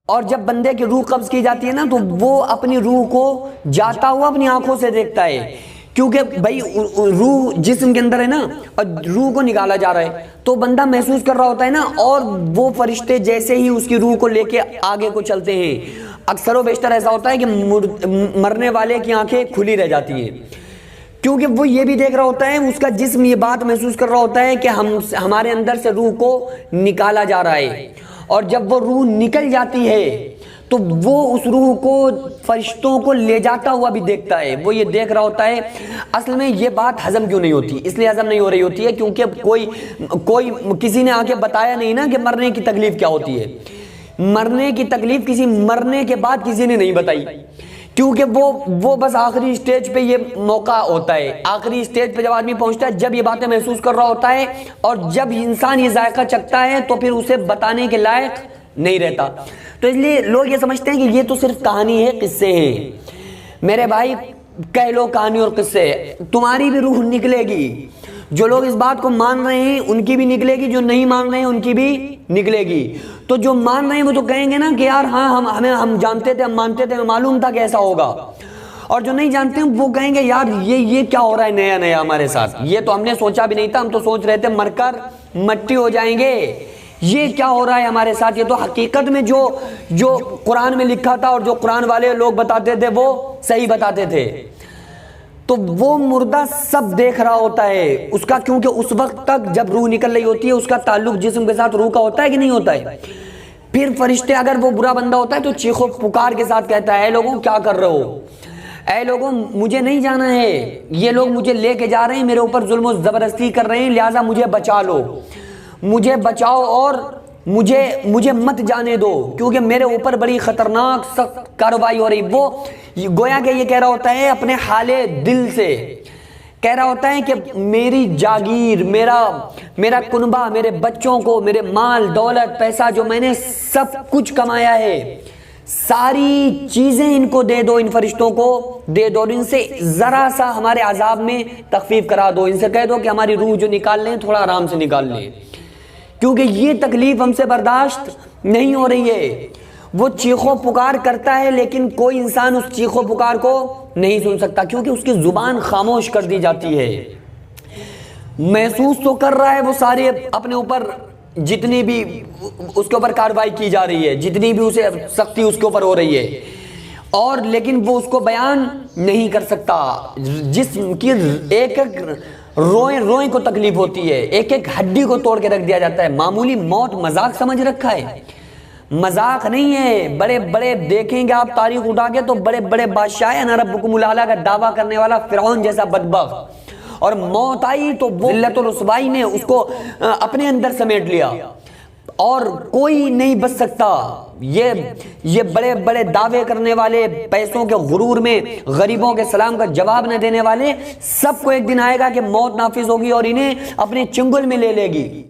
اور جب بندے کی روح قبض کی جاتی ہے نا تو وہ اپنی روح کو جاتا ہوا اپنی آنکھوں سے دیکھتا ہے، کیونکہ بھائی روح جسم کے اندر ہے نا، اور روح کو نکالا جا رہا ہے تو بندہ محسوس کر رہا ہوتا ہے نا، اور وہ فرشتے جیسے ہی اس کی روح کو لے کے آگے کو چلتے ہیں، اکثر و بیشتر ایسا ہوتا ہے کہ مرنے والے کی آنکھیں کھلی رہ جاتی ہیں، کیونکہ وہ یہ بھی دیکھ رہا ہوتا ہے، اس کا جسم یہ بات محسوس کر رہا ہوتا ہے کہ ہمارے اندر سے روح کو نکالا جا رہا ہے، اور جب وہ روح نکل جاتی ہے تو وہ اس روح کو فرشتوں کو لے جاتا ہوا بھی دیکھتا ہے، وہ یہ دیکھ رہا ہوتا ہے۔ اصل میں یہ بات ہضم کیوں نہیں ہوتی؟ اس لیے ہضم نہیں ہو رہی ہوتی ہے کیونکہ کوئی کسی نے آ کے بتایا نہیں نا کہ مرنے کی تکلیف کیا ہوتی ہے۔ مرنے کی تکلیف کسی مرنے کے بعد کسی نے نہیں بتائی، کیونکہ وہ بس آخری سٹیج پہ یہ موقع ہوتا ہے، آخری سٹیج پہ جب آدمی پہنچتا ہے، جب یہ باتیں محسوس کر رہا ہوتا ہے، اور جب انسان یہ ذائقہ چکھتا ہے تو پھر اسے بتانے کے لائق نہیں رہتا۔ تو اس لیے لوگ یہ سمجھتے ہیں کہ یہ تو صرف کہانی ہے، قصے ہیں۔ میرے بھائی کہہ لو کہانی اور قصے، تمہاری بھی روح نکلے گی۔ جو لوگ اس بات کو مان رہے ہیں ان کی بھی نکلے گی، جو نہیں مان رہے ہیں ان کی بھی نکلے گی۔ تو جو مان رہے ہیں وہ تو کہیں گے نا کہ یار ہاں ہم جانتے تھے، ہم مانتے تھے، ہمیں معلوم تھا کہ ایسا ہوگا۔ اور جو نہیں جانتے ہیں وہ کہیں گے یار یہ کیا ہو رہا ہے نیا نیا ہمارے ساتھ، یہ تو ہم نے سوچا بھی نہیں تھا، ہم تو سوچ رہے تھے مر کر مٹی ہو جائیں گے، یہ کیا ہو رہا ہے ہمارے ساتھ؟ یہ تو حقیقت میں جو قرآن میں لکھا تھا اور جو قرآن والے لوگ بتاتے تھے وہ صحیح بتاتے تھے۔ تو وہ مردہ سب دیکھ رہا ہوتا ہے اس کا، کیونکہ اس وقت تک جب روح نکل رہی ہوتی ہے اس کا تعلق جسم کے ساتھ روح کا ہوتا ہے کہ نہیں ہوتا ہے؟ پھر فرشتے اگر وہ برا بندہ ہوتا ہے تو چیخو پکار کے ساتھ کہتا ہے اے لوگوں کیا کر رہے ہو، اے لوگوں مجھے نہیں جانا ہے، یہ لوگ مجھے لے کے جا رہے ہیں، میرے اوپر ظلم و زبردستی کر رہے ہیں، لہٰذا مجھے بچا لو، مجھے بچاؤ اور مجھے مت جانے دو، کیونکہ میرے اوپر بڑی خطرناک سخت کارروائی ہو رہی۔ وہ گویا کہ یہ کہہ رہا ہوتا ہے اپنے حال دل سے، کہہ رہا ہوتا ہے کہ میری جاگیر، میرا کنبہ، میرے بچوں کو، میرے مال دولت پیسہ جو میں نے سب کچھ کمایا ہے، ساری چیزیں ان کو دے دو، ان فرشتوں کو دے دو، اور ان سے ذرا سا ہمارے عذاب میں تخفیف کرا دو، ان سے کہہ دو کہ ہماری روح جو نکال لیں تھوڑا آرام سے نکال لیں، کیونکہ یہ تکلیف ہم سے برداشت نہیں ہو رہی ہے۔ وہ چیخو پکار کرتا ہے لیکن کوئی انسان اس چیخو پکار کو نہیں سن سکتا، کیونکہ اس کی زبان خاموش کر دی جاتی ہے۔ محسوس تو کر رہا ہے وہ سارے اپنے اوپر جتنی بھی اس کے اوپر کارروائی کی جا رہی ہے، جتنی بھی اسے سختی اس کے اوپر ہو رہی ہے، اور لیکن وہ اس کو بیان نہیں کر سکتا۔ جسم کی ایک ایک روئیں کو تکلیف ہوتی ہے، ایک ایک ہڈی کو توڑ کے رکھ دیا جاتا ہے۔ معمولی موت مذاق سمجھ رکھا ہے، مذاق نہیں ہے۔ بڑے بڑے دیکھیں گے آپ تاریخ اٹھا کے تو بڑے بڑے بادشاہ انا ربکم الاعلی کا دعویٰ کرنے والا فرعون جیسا بدبخت، اور موت آئی تو ذلت و رسوائی نے اس کو اپنے اندر سمیٹ لیا، اور کوئی نہیں بچ سکتا۔ یہ بڑے بڑے دعوے کرنے والے، پیسوں کے غرور میں غریبوں کے سلام کا جواب نہ دینے والے، سب کو ایک دن آئے گا کہ موت نافذ ہوگی اور انہیں اپنے چنگل میں لے لے گی۔